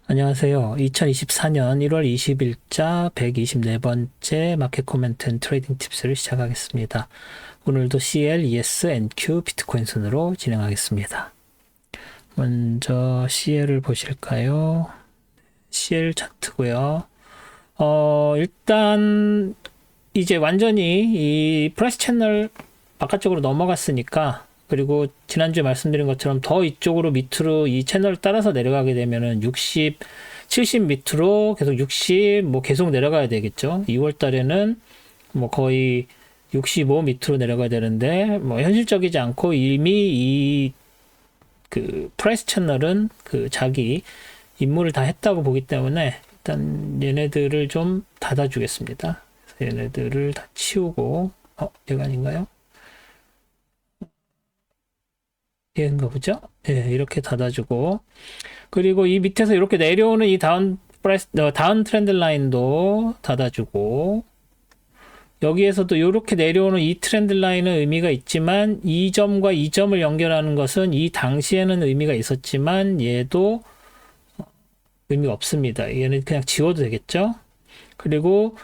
안녕하세요. 2024년 1월 20일자 124번째 마켓 코멘트 앤 트레이딩 팁스를 시작하겠습니다. 오늘도 CL, ES, NQ, 비트코인 순으로 진행하겠습니다. 먼저 CL을 보실까요? CL 차트고요. 일단 이제 완전히 이 프라이스 채널 바깥쪽으로 넘어갔으니까, 그리고 지난주에 말씀드린 것처럼 더 이쪽으로 밑으로 이 채널을 따라서 내려가게 되면은 60, 70 밑으로 계속 60, 뭐 계속 내려가야 되겠죠. 2월 달에는 뭐 거의 65 밑으로 내려가야 되는데, 뭐 현실적이지 않고 이미 이 그 프라이스 채널은 그 자기 임무를 다 했다고 보기 때문에 일단 얘네들을 좀 닫아주겠습니다. 얘네들을 다 치우고, 얘가 아닌가요? 얘인가 보죠? 예, 이렇게 닫아주고, 그리고 이 밑에서 이렇게 내려오는 이 다운 트렌드 라인도 닫아주고, 여기에서도 이렇게 내려오는 이 트렌드 라인은 의미가 있지만, 이 점과 이 점을 연결하는 것은 이 당시에는 의미가 있었지만, 얘도 의미가 없습니다. 얘는 그냥 지워도 되겠죠? 그리고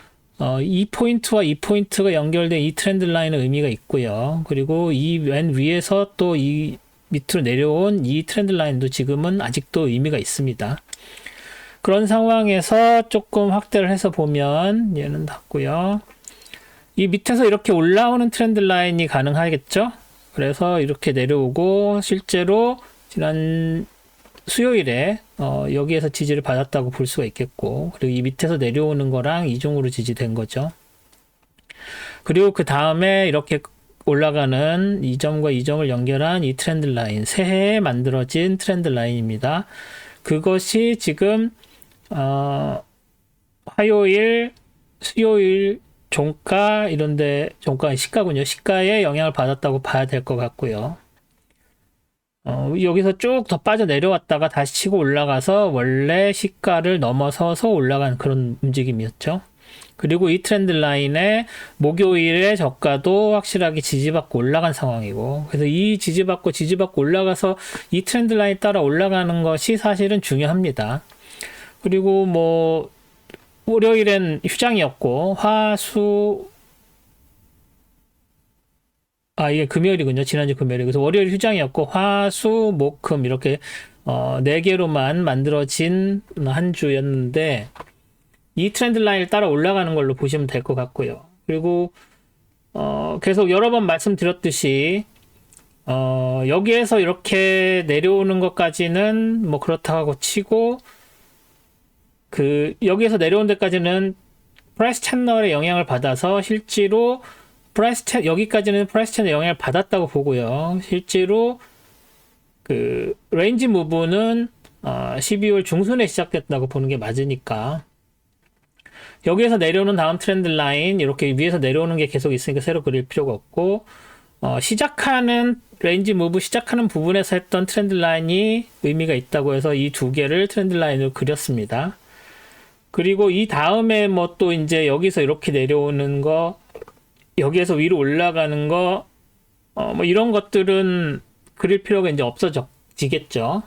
이 포인트와 이 포인트가 연결된 이 트렌드 라인은 의미가 있고요. 그리고 이 맨 위에서 또 이 밑으로 내려온 이 트렌드 라인도 지금은 아직도 의미가 있습니다. 그런 상황에서 조금 확대를 해서 보면 얘는 닫고요. 이 밑에서 이렇게 올라오는 트렌드 라인이 가능하겠죠? 그래서 이렇게 내려오고, 실제로 지난 수요일에 여기에서 지지를 받았다고 볼 수가 있겠고, 그리고 이 밑에서 내려오는 거랑 이중으로 지지된 거죠. 그리고 그 다음에 이렇게 올라가는 이 점과 이 점을 연결한 이 트렌드 라인, 새해에 만들어진 트렌드 라인입니다. 그것이 지금 화요일, 수요일 종가 이런데, 종가 시가군요. 시가에 영향을 받았다고 봐야 될 것 같고요. 여기서 쭉 더 빠져 내려왔다가 다시 치고 올라가서 원래 시가를 넘어서서 올라간 그런 움직임이었죠. 그리고 이 트렌드 라인에 목요일에 저가도 확실하게 지지받고 올라간 상황이고, 그래서 이 지지받고 올라가서 이 트렌드 라인 따라 올라가는 것이 사실은 중요합니다. 그리고 뭐 월요일엔 휴장이었고, 이게 금요일이군요. 지난주 금요일. 그래서 월요일 휴장이었고, 목, 금 이렇게 4개로만 만들어진 한 주였는데, 이 트렌드 라인을 따라 올라가는 걸로 보시면 될 것 같고요. 그리고 계속 여러 번 말씀드렸듯이 여기에서 이렇게 내려오는 것까지는 뭐 그렇다고 치고, 여기에서 내려온 데까지는 프라이스 채널의 영향을 받아서 실제로 여기까지는 프라이스 채널 영향을 받았다고 보고요. 실제로 그 레인지 무브는 12월 중순에 시작됐다고 보는 게 맞으니까, 여기에서 내려오는 다음 트렌드 라인, 이렇게 위에서 내려오는 게 계속 있으니까 새로 그릴 필요가 없고, 시작하는 레인지 무브 시작하는 부분에서 했던 트렌드 라인이 의미가 있다고 해서 이 두 개를 트렌드 라인으로 그렸습니다. 그리고 이 다음에 뭐 또 이제 여기서 이렇게 내려오는 거, 여기에서 위로 올라가는 거, 뭐 이런 것들은 그릴 필요가 이제 없어지겠죠.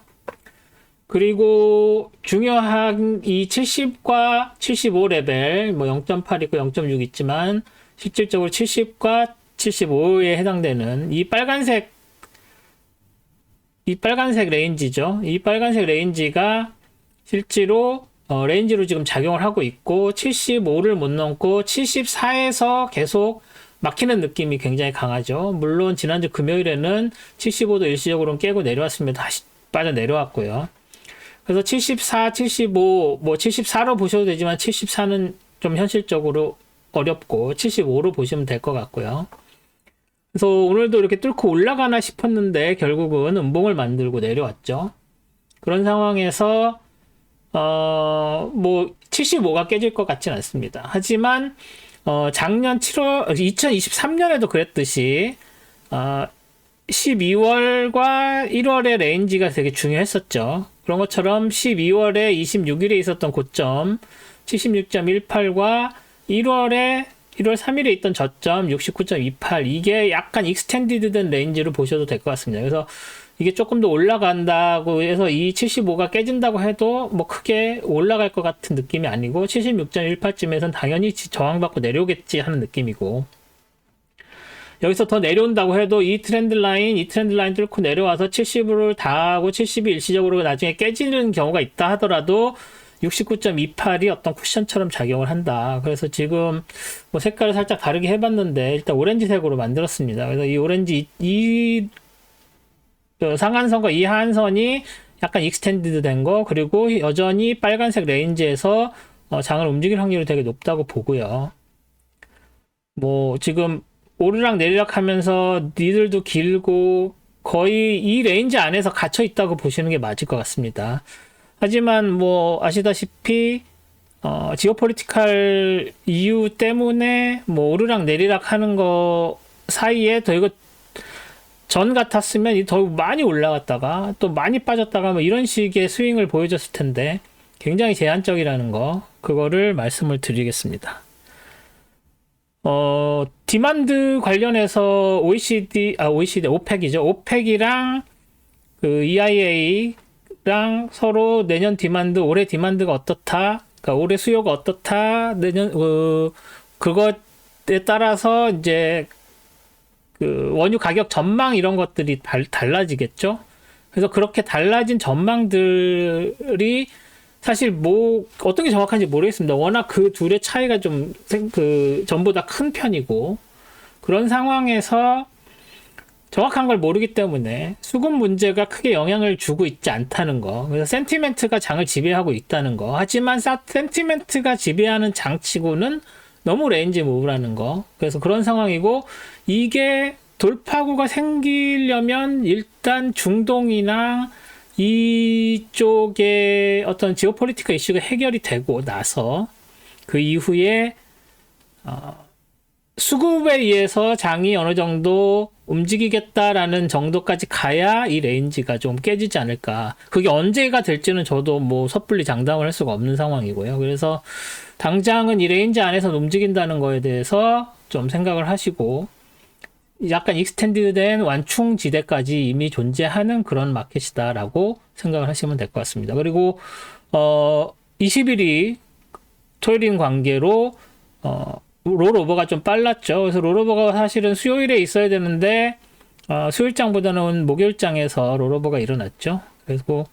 그리고 중요한 이 70과 75 레벨, 뭐 0.8 있고 0.6 있지만, 실질적으로 70과 75에 해당되는 이 빨간색 레인지죠. 이 빨간색 레인지가 실제로 레인지로 지금 작용을 하고 있고, 75를 못 넘고 74에서 계속 막히는 느낌이 굉장히 강하죠. 물론 지난주 금요일에는 75도 일시적으로 깨고 내려왔습니다. 다시 빠져 내려왔고요. 그래서 74, 75, 뭐 74로 보셔도 되지만 74는 좀 현실적으로 어렵고 75로 보시면 될 것 같고요. 그래서 오늘도 이렇게 뚫고 올라가나 싶었는데 결국은 음봉을 만들고 내려왔죠. 그런 상황에서 뭐 75가 깨질 것 같진 않습니다. 하지만 작년 2023년에도 그랬듯이 12월과 1월의 레인지가 되게 중요했었죠. 그런 것처럼 12월에 26일에 있었던 고점 76.18과 1월 3일에 있던 저점 69.28, 이게 약간 익스텐디드 된 레인지로 보셔도 될 것 같습니다. 그래서 이게 조금 더 올라간다고 해서 이 75가 깨진다고 해도 뭐 크게 올라갈 것 같은 느낌이 아니고 76.18쯤에선 당연히 저항받고 내려오겠지 하는 느낌이고, 여기서 더 내려온다고 해도 이 트렌드 라인 뚫고 내려와서 70을 닿고 70이 일시적으로 나중에 깨지는 경우가 있다 하더라도 69.28이 어떤 쿠션처럼 작용을 한다. 그래서 지금 뭐 색깔을 살짝 다르게 해봤는데 일단 오렌지색으로 만들었습니다. 그래서 이 오렌지 이 상한선과 이 하한선이 약간 익스텐디드 된 거, 그리고 여전히 빨간색 레인지에서 장을 움직일 확률이 되게 높다고 보고요. 뭐 지금 오르락 내리락 하면서 니들도 길고 거의 이 레인지 안에서 갇혀 있다고 보시는 게 맞을 것 같습니다. 하지만 뭐 아시다시피 지오폴리티컬 이유 때문에 뭐 오르락 내리락 하는 거 사이에 더 이거 전 같았으면 더 많이 올라갔다가 또 많이 빠졌다가 뭐 이런 식의 스윙을 보여줬을 텐데 굉장히 제한적이라는 거, 그거를 말씀을 드리겠습니다. 디만드 관련해서 오펙이죠. 오펙이랑 그 EIA랑 서로 내년 디만드, 올해 디만드가 어떻다, 그러니까 올해 수요가 어떻다, 내년, 그것에 따라서 이제 그 원유 가격 전망 이런 것들이 달라지겠죠. 그래서 그렇게 달라진 전망들이 사실 뭐 어떤 게 정확한지 모르겠습니다. 워낙 그 둘의 차이가 좀 전보다 큰 편이고, 그런 상황에서 정확한 걸 모르기 때문에 수급 문제가 크게 영향을 주고 있지 않다는 거. 그래서 센티멘트가 장을 지배하고 있다는 거. 하지만 센티멘트가 지배하는 장치고는 너무 레인지 무브라는 거. 그래서 그런 상황이고, 이게 돌파구가 생기려면 일단 중동이나 이쪽에 어떤 지오폴리티컬 이슈가 해결이 되고 나서 그 이후에 수급에 의해서 장이 어느 정도 움직이겠다라는 정도까지 가야 이 레인지가 좀 깨지지 않을까. 그게 언제가 될지는 저도 뭐 섣불리 장담을 할 수가 없는 상황이고요. 그래서 당장은 이 레인지 안에서 움직인다는 거에 대해서 좀 생각을 하시고, 약간 익스텐디드된 완충지대까지 이미 존재하는 그런 마켓이다라고 생각을 하시면 될 것 같습니다. 그리고 20일이 토요일인 관계로 롤오버가 좀 빨랐죠. 그래서 롤오버가 사실은 수요일에 있어야 되는데 수요일장보다는 목요일장에서 롤오버가 일어났죠. 그래서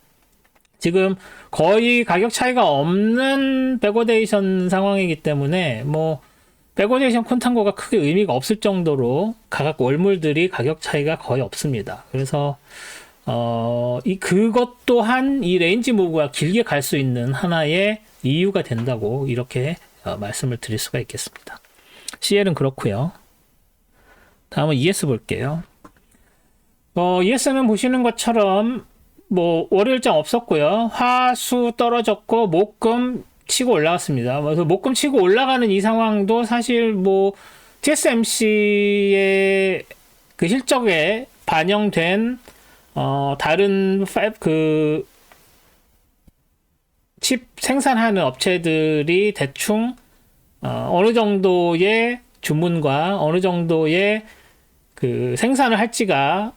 지금 거의 가격 차이가 없는 백워데이션 상황이기 때문에 뭐 백워데이션 콘탄고가 크게 의미가 없을 정도로 각 월물들이 가격 차이가 거의 없습니다. 그래서 그것 또한 이 레인지 무브가 길게 갈 수 있는 하나의 이유가 된다고 이렇게 말씀을 드릴 수가 있겠습니다. CL은 그렇고요. 다음은 ES 볼게요. ES는 보시는 것처럼 뭐 월요일장 없었고요. 화수 떨어졌고 목금 치고 올라갔습니다. 그래서 목금 치고 올라가는 이 상황도 사실 뭐 TSMC의 그 실적에 반영된 다른 칩 생산하는 업체들이 대충 어느 정도의 주문과 어느 정도의 그 생산을 할지가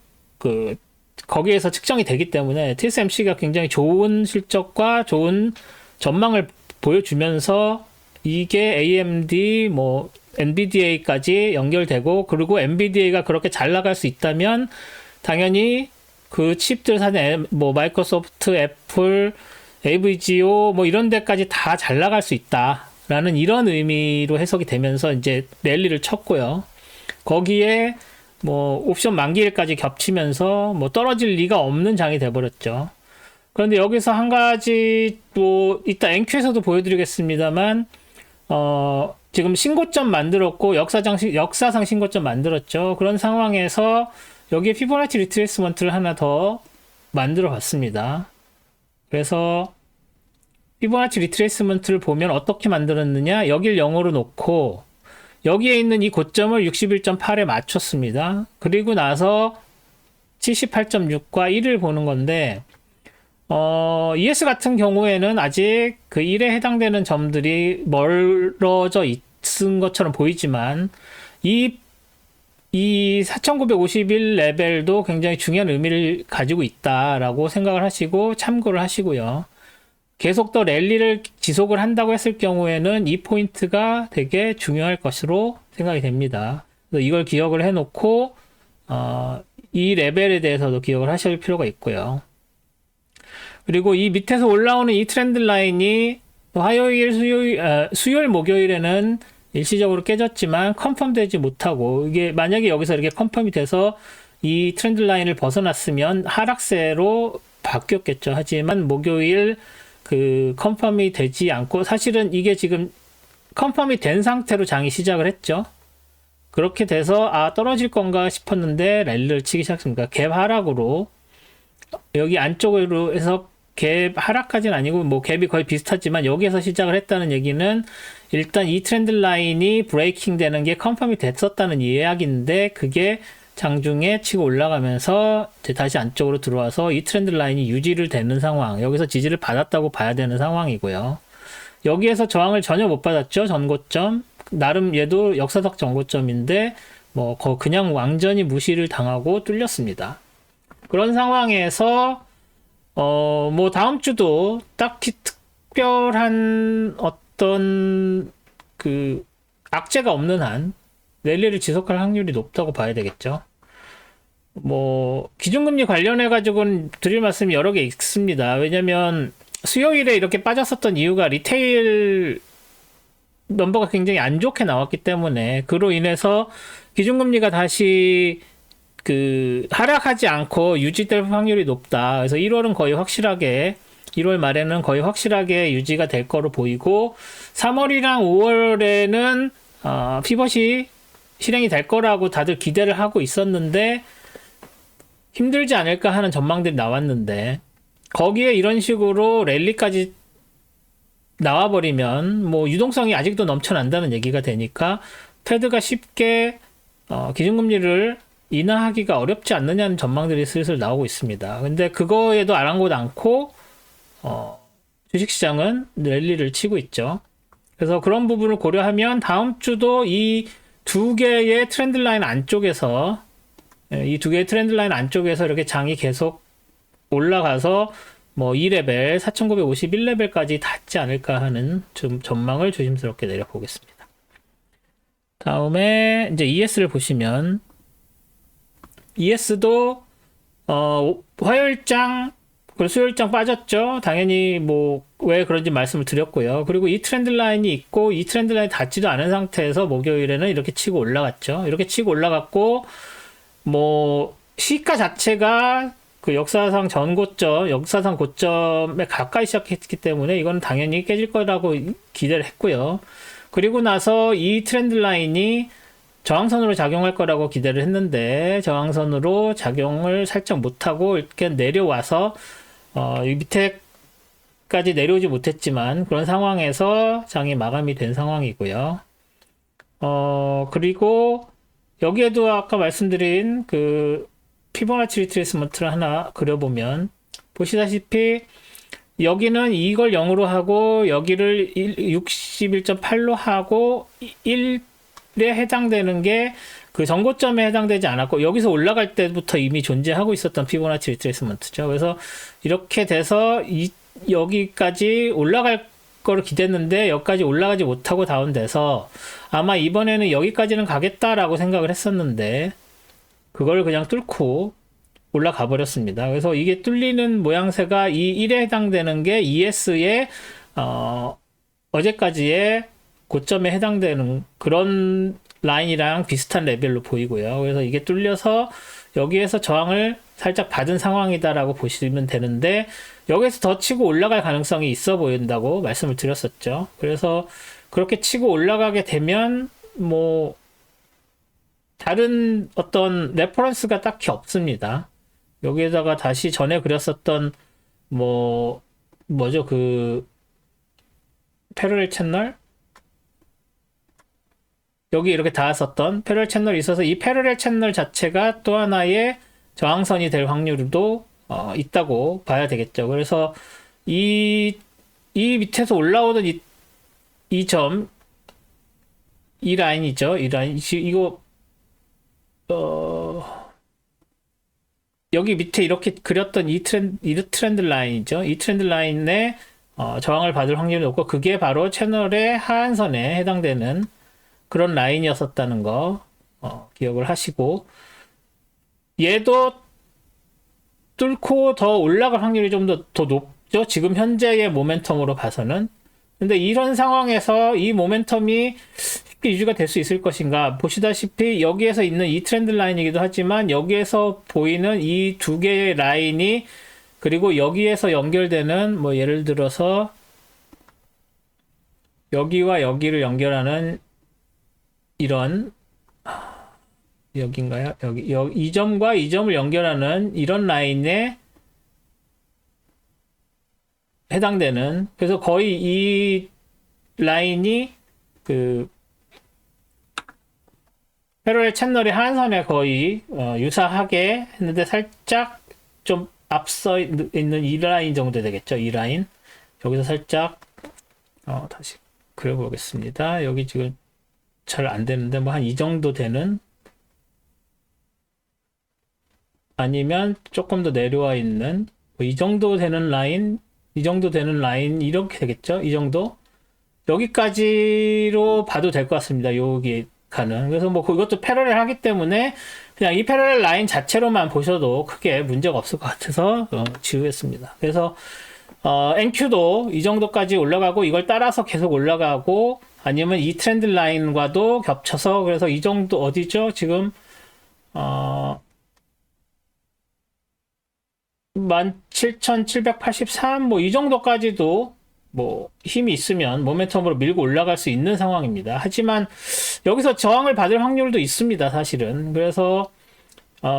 거기에서 측정이 되기 때문에 TSMC가 굉장히 좋은 실적과 좋은 전망을 보여주면서 이게 AMD 뭐 NVIDIA까지 연결되고, 그리고 NVIDIA가 그렇게 잘 나갈 수 있다면 당연히 그 칩들 사는 뭐 마이크로소프트, 애플, AVGO 뭐 이런 데까지 다 잘 나갈 수 있다라는 이런 의미로 해석이 되면서 이제 랠리를 쳤고요. 거기에 뭐 옵션 만기일까지 겹치면서 뭐 떨어질 리가 없는 장이 돼버렸죠. 그런데 여기서 한 가지 또 이따 NQ에서도 보여드리겠습니다만 지금 신고점 만들었고 역사상 신고점 만들었죠. 그런 상황에서 여기에 피보나치 리트레이스먼트를 하나 더 만들어 봤습니다. 그래서 피보나치 리트레이스먼트를 보면 어떻게 만들었느냐, 여길 0으로 놓고 여기에 있는 이 고점을 61.8에 맞췄습니다. 그리고 나서 78.6과 1을 보는 건데 ES 같은 경우에는 아직 그 1에 해당되는 점들이 멀어져 있은 것처럼 보이지만 이 이 4951 레벨도 굉장히 중요한 의미를 가지고 있다라고 생각을 하시고 참고를 하시고요. 계속 더 랠리를 지속을 한다고 했을 경우에는 이 포인트가 되게 중요할 것으로 생각이 됩니다. 그래서 이걸 기억을 해놓고 이 레벨에 대해서도 기억을 하실 필요가 있고요. 그리고 이 밑에서 올라오는 이 트렌드 라인이 화요일, 수요일, 목요일에는 일시적으로 깨졌지만 컨펌 되지 못하고, 이게 만약에 여기서 이렇게 컨펌이 돼서 이 트렌드 라인을 벗어났으면 하락세로 바뀌었겠죠. 하지만 목요일 그 컨펌이 되지 않고, 사실은 이게 지금 컨펌이 된 상태로 장이 시작을 했죠. 그렇게 돼서 떨어질 건가 싶었는데 랠리를 치기 시작했습니다. 갭 하락으로 여기 안쪽으로 해서 갭 하락까지는 아니고 뭐 갭이 거의 비슷하지만 여기에서 시작을 했다는 얘기는 일단 이 트렌드 라인이 브레이킹 되는 게 컨펌이 됐었다는 이야기인데, 그게 장중에 치고 올라가면서 다시 안쪽으로 들어와서 이 트렌드 라인이 유지를 되는 상황, 여기서 지지를 받았다고 봐야 되는 상황이고요. 여기에서 저항을 전혀 못 받았죠. 전고점 나름 얘도 역사적 전고점인데 뭐 그냥 완전히 무시를 당하고 뚫렸습니다. 그런 상황에서 뭐 다음 주도 딱히 특별한 어떤 그 악재가 없는 한 랠리를 지속할 확률이 높다고 봐야 되겠죠. 뭐 기준금리 관련해 가지고는 드릴 말씀이 여러 개 있습니다. 왜냐면 수요일에 이렇게 빠졌었던 이유가 리테일 넘버가 굉장히 안 좋게 나왔기 때문에, 그로 인해서 기준금리가 다시 하락하지 않고 유지될 확률이 높다. 그래서 1월은 거의 확실하게, 1월 말에는 거의 확실하게 유지가 될 거로 보이고, 3월이랑 5월에는 피벗이 실행이 될 거라고 다들 기대를 하고 있었는데 힘들지 않을까 하는 전망들이 나왔는데, 거기에 이런 식으로 랠리까지 나와버리면 뭐 유동성이 아직도 넘쳐난다는 얘기가 되니까 페드가 쉽게 기준금리를 인하하기가 어렵지 않느냐는 전망들이 슬슬 나오고 있습니다. 근데 그거에도 아랑곳 않고 주식시장은 랠리를 치고 있죠. 그래서 그런 부분을 고려하면 다음 주도 이 두 개의 트렌드 라인 안쪽에서 이렇게 장이 계속 올라가서 뭐 2레벨 4951레벨까지 닿지 않을까 하는 좀 전망을 조심스럽게 내려보겠습니다. 다음에 이제 ES를 보시면, ES도 화요일장 그리고 수요일장 빠졌죠. 당연히 뭐 왜 그런지 말씀을 드렸고요. 그리고 이 트렌드 라인이 있고 이 트렌드 라인이 닿지도 않은 상태에서 목요일에는 이렇게 치고 올라갔죠. 이렇게 치고 올라갔고, 뭐 시가 자체가 그 역사상 고점에 가까이 시작했기 때문에 이건 당연히 깨질 거라고 기대를 했고요. 그리고 나서 이 트렌드 라인이 저항선으로 작용할 거라고 기대를 했는데 저항선으로 작용을 살짝 못하고 이렇게 내려와서 이 밑에까지 내려오지 못했지만 그런 상황에서 장이 마감이 된 상황이고요. 그리고 여기에도 아까 말씀드린 그 피보나치 리트레이스먼트를 하나 그려보면 보시다시피 여기는 이걸 0으로 하고 여기를 61.8로 하고 1에 해당되는 게 그 전고점에 해당되지 않았고, 여기서 올라갈 때부터 이미 존재하고 있었던 피보나치 리트레이스먼트죠. 그래서 이렇게 돼서 여기까지 올라갈 거를 기대했는데 여기까지 올라가지 못하고 다운돼서 아마 이번에는 여기까지는 가겠다라고 생각을 했었는데 그걸 그냥 뚫고 올라가 버렸습니다. 그래서 이게 뚫리는 모양새가 이 1에 해당되는 게 ES의 어제까지의 고점에 해당되는 그런 라인이랑 비슷한 레벨로 보이고요. 그래서 이게 뚫려서 여기에서 저항을 살짝 받은 상황이다라고 보시면 되는데 여기에서 더 치고 올라갈 가능성이 있어 보인다고 말씀을 드렸었죠. 그래서 그렇게 치고 올라가게 되면 뭐 다른 어떤 레퍼런스가 딱히 없습니다. 여기에다가 다시 전에 그렸었던 뭐죠 그 패러렐 채널, 여기 이렇게 닿았었던 패러렐 채널이 있어서 이 패러렐 채널 자체가 또 하나의 저항선이 될 확률도 있다고 봐야 되겠죠. 그래서 이 밑에서 올라오던 이 라인이죠. 이 라인, 이거 여기 밑에 이렇게 그렸던 이 트렌드 라인이죠. 이 트렌드 라인에 저항을 받을 확률이 높고 그게 바로 채널의 하한선에 해당되는 그런 라인이었었다는 거 기억을 하시고 얘도 뚫고 더 올라갈 확률이 좀 더 높죠. 지금 현재의 모멘텀으로 봐서는. 근데 이런 상황에서 이 모멘텀이 쉽게 유지가 될 수 있을 것인가? 보시다시피 여기에서 있는 이 트렌드 라인이기도 하지만 여기에서 보이는 이 두 개의 라인이 그리고 여기에서 연결되는 뭐 예를 들어서 여기와 여기를 연결하는 이런 여기인가요? 여기 이 점과 이 점을 연결하는 이런 라인에 해당되는 그래서 거의 이 라인이 그 패러렐 채널의 하한선에 거의 유사하게 했는데 살짝 좀 앞서 있는 이 라인 정도 되겠죠. 이 라인 여기서 살짝 다시 그려보겠습니다. 여기 지금 잘 안 되는데 뭐 한 이 정도 되는 아니면 조금 더 내려와 있는 뭐 이 정도 되는 라인 이 정도 되는 라인 이렇게 되겠죠. 이 정도 여기까지로 봐도 될 것 같습니다. 여기 가는 그래서 뭐 그것도 패러렐 하기 때문에 그냥 이 패러렐 라인 자체로만 보셔도 크게 문제가 없을 것 같아서 지우겠습니다. 그래서 NQ도 이 정도까지 올라가고 이걸 따라서 계속 올라가고 아니면 이 트렌드 라인과도 겹쳐서 그래서 이 정도 어디죠? 지금 17,783 뭐 이 정도까지도 뭐 힘이 있으면 모멘텀으로 밀고 올라갈 수 있는 상황입니다. 하지만 여기서 저항을 받을 확률도 있습니다. 사실은. 그래서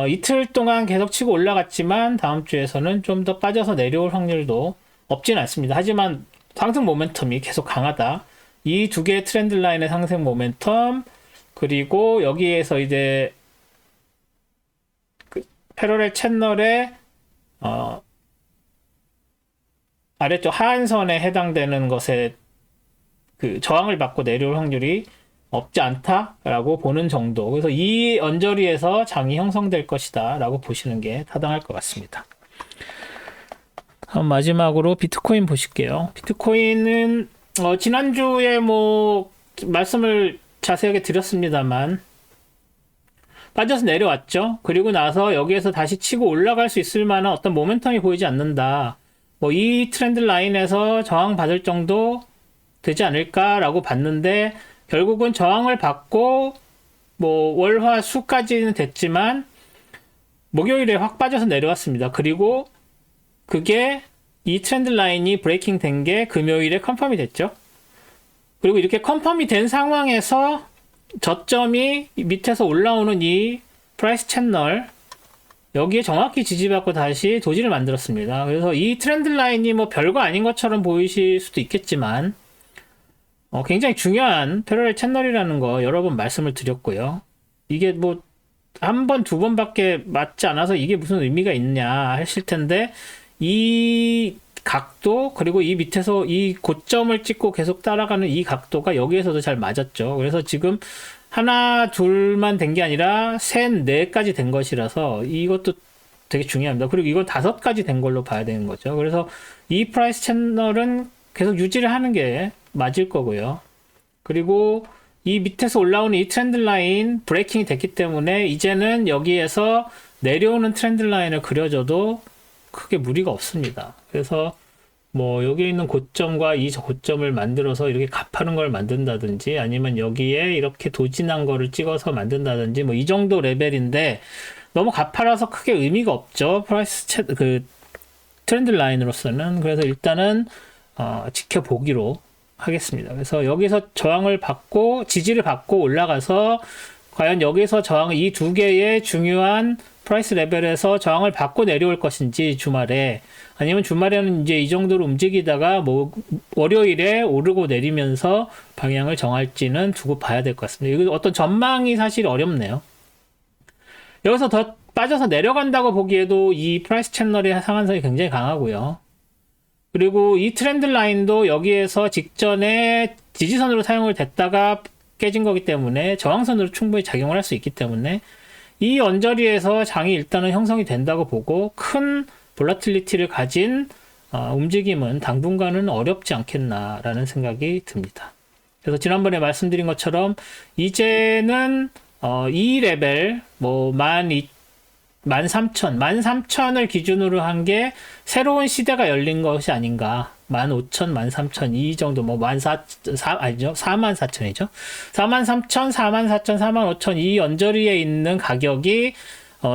이틀 동안 계속 치고 올라갔지만 다음 주에서는 좀 더 빠져서 내려올 확률도 없진 않습니다. 하지만 상승 모멘텀이 계속 강하다. 이 두 개의 트렌드 라인의 상승 모멘텀 그리고 여기에서 이제 그 패러렐 채널의 아래쪽 하한선에 해당되는 것에 그 저항을 받고 내려올 확률이 없지 않다라고 보는 정도. 그래서 이 언저리에서 장이 형성될 것이다 라고 보시는 게 타당할 것 같습니다. 마지막으로 비트코인 보실게요. 비트코인은 지난주에 뭐 말씀을 자세하게 드렸습니다만 빠져서 내려왔죠. 그리고 나서 여기에서 다시 치고 올라갈 수 있을 만한 어떤 모멘텀이 보이지 않는다. 뭐 이 트렌드 라인에서 저항 받을 정도 되지 않을까라고 봤는데 결국은 저항을 받고 뭐 월화 수까지는 됐지만 목요일에 확 빠져서 내려왔습니다. 그리고 그게 이 트렌드 라인이 브레이킹 된 게 금요일에 컨펌이 됐죠. 그리고 이렇게 컨펌이 된 상황에서 저점이 밑에서 올라오는 이 프라이스 채널 여기에 정확히 지지받고 다시 도지를 만들었습니다. 그래서 이 트렌드 라인이 뭐 별거 아닌 것처럼 보이실 수도 있겠지만 굉장히 중요한 패러렐 채널이라는 거 여러 번 말씀을 드렸고요. 이게 뭐 한 번, 두 번밖에 맞지 않아서 이게 무슨 의미가 있냐 하실 텐데 이 각도 그리고 이 밑에서 이 고점을 찍고 계속 따라가는 이 각도가 여기에서도 잘 맞았죠. 그래서 지금 하나 둘만 된 게 아니라 셋, 넷까지 된 것이라서 이것도 되게 중요합니다. 그리고 이건 5까지 된 걸로 봐야 되는 거죠. 그래서 이 프라이스 채널은 계속 유지를 하는 게 맞을 거고요. 그리고 이 밑에서 올라오는 이 트렌드 라인 브레이킹이 됐기 때문에 이제는 여기에서 내려오는 트렌드 라인을 그려줘도 크게 무리가 없습니다. 그래서 뭐 여기 있는 고점과 이 고점을 만들어서 이렇게 갑하는 걸 만든다든지 아니면 여기에 이렇게 도진한 거를 찍어서 만든다든지 뭐 이 정도 레벨인데 너무 가파라서 크게 의미가 없죠. 그 트렌드 라인으로서는. 그래서 일단은 지켜보기로 하겠습니다. 그래서 여기서 저항을 받고 지지를 받고 올라가서 과연 여기서 저항 이 두 개의 중요한 프라이스 레벨에서 저항을 받고 내려올 것인지 주말에 아니면 주말에는 이제 이 정도로 움직이다가 뭐 월요일에 오르고 내리면서 방향을 정할지는 두고 봐야 될 것 같습니다. 이거 어떤 전망이 사실 어렵네요. 여기서 더 빠져서 내려간다고 보기에도 이 프라이스 채널의 상한선이 굉장히 강하고요. 그리고 이 트렌드 라인도 여기에서 직전에 지지선으로 사용을 됐다가 깨진 거기 때문에 저항선으로 충분히 작용을 할 수 있기 때문에 이 언저리에서 장이 일단은 형성이 된다고 보고 큰 볼라틸리티를 가진 움직임은 당분간은 어렵지 않겠나라는 생각이 듭니다. 그래서 지난번에 말씀드린 것처럼 이제는 이 레벨 뭐 13,000을 기준으로 한 게 새로운 시대가 열린 것이 아닌가. 15,000, 13,000 이 정도 뭐 44,000이죠. 43,000, 44,000, 45,000 이 언저리에 있는 가격이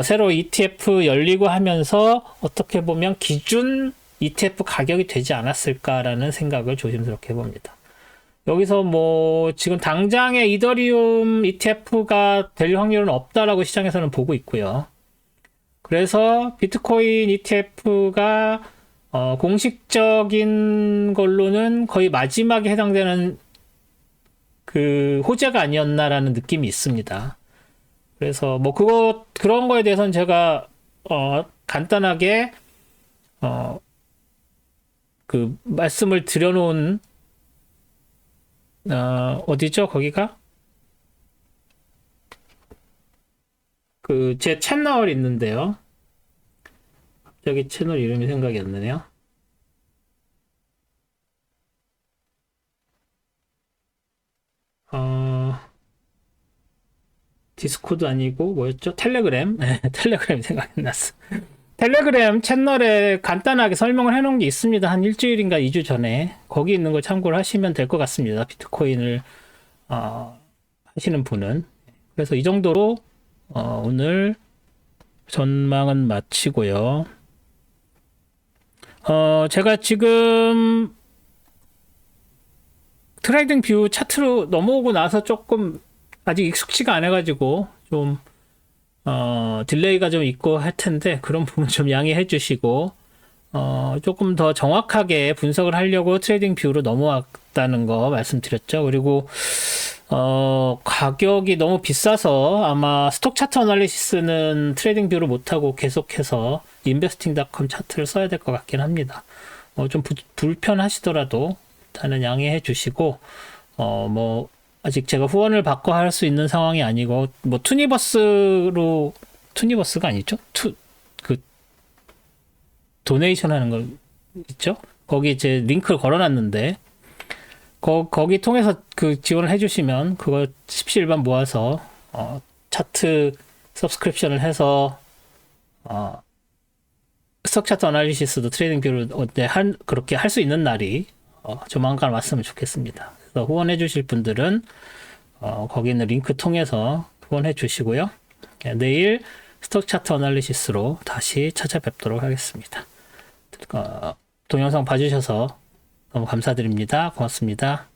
새로 ETF 열리고 하면서 어떻게 보면 기준 ETF 가격이 되지 않았을까라는 생각을 조심스럽게 해봅니다. 여기서 뭐 지금 당장에 이더리움 ETF가 될 확률은 없다라고 시장에서는 보고 있고요. 그래서 비트코인 ETF가 공식적인 걸로는 거의 마지막에 해당되는 그 호재가 아니었나라는 느낌이 있습니다. 그래서 뭐 그런 거에 대해서는 제가 간단하게 그 말씀을 드려놓은 어디죠? 거기가 그 제 채널 있는데요. 갑자기 채널 이름이 생각이 안 나네요. 디스코드 아니고 뭐였죠? 텔레그램. 네, 텔레그램이 생각이 안 났어. 텔레그램 채널에 간단하게 설명을 해놓은 게 있습니다. 한 일주일인가 2주 전에. 거기 있는 걸 참고를 하시면 될 것 같습니다. 비트코인을 하시는 분은. 그래서 이 정도로 오늘 전망은 마치고요. 제가 지금 트레이딩 뷰 차트로 넘어오고 나서 조금 아직 익숙치가 않아가지고 좀 딜레이가 좀 있고 할 텐데 그런 부분 좀 양해해 주시고 조금 더 정확하게 분석을 하려고 트레이딩 뷰로 넘어왔다는 거 말씀드렸죠. 그리고 가격이 너무 비싸서 아마 스톡 차트 어널리시스는 트레이딩 뷰를 못하고 계속해서 investing.com 차트를 써야 될 것 같긴 합니다. 좀 불편하시더라도 일단은 양해해 주시고 뭐 아직 제가 후원을 받고 할 수 있는 상황이 아니고 뭐 투니버스가 아니죠? 그 도네이션 하는 거 있죠? 거기 이제 링크를 걸어놨는데 거기 통해서 그 지원을 해주시면 그거 십시일반 모아서 차트 서브스크립션을 해서 스톡 차트 어널리시스도 트레이딩 뷰를 그렇게 할 수 있는 날이 조만간 왔으면 좋겠습니다. 그래서 후원해 주실 분들은 거기 있는 링크 통해서 후원해 주시고요. 내일 스톡 차트 어널리시스로 다시 찾아뵙도록 하겠습니다. 동영상 봐주셔서 너무 감사드립니다. 고맙습니다.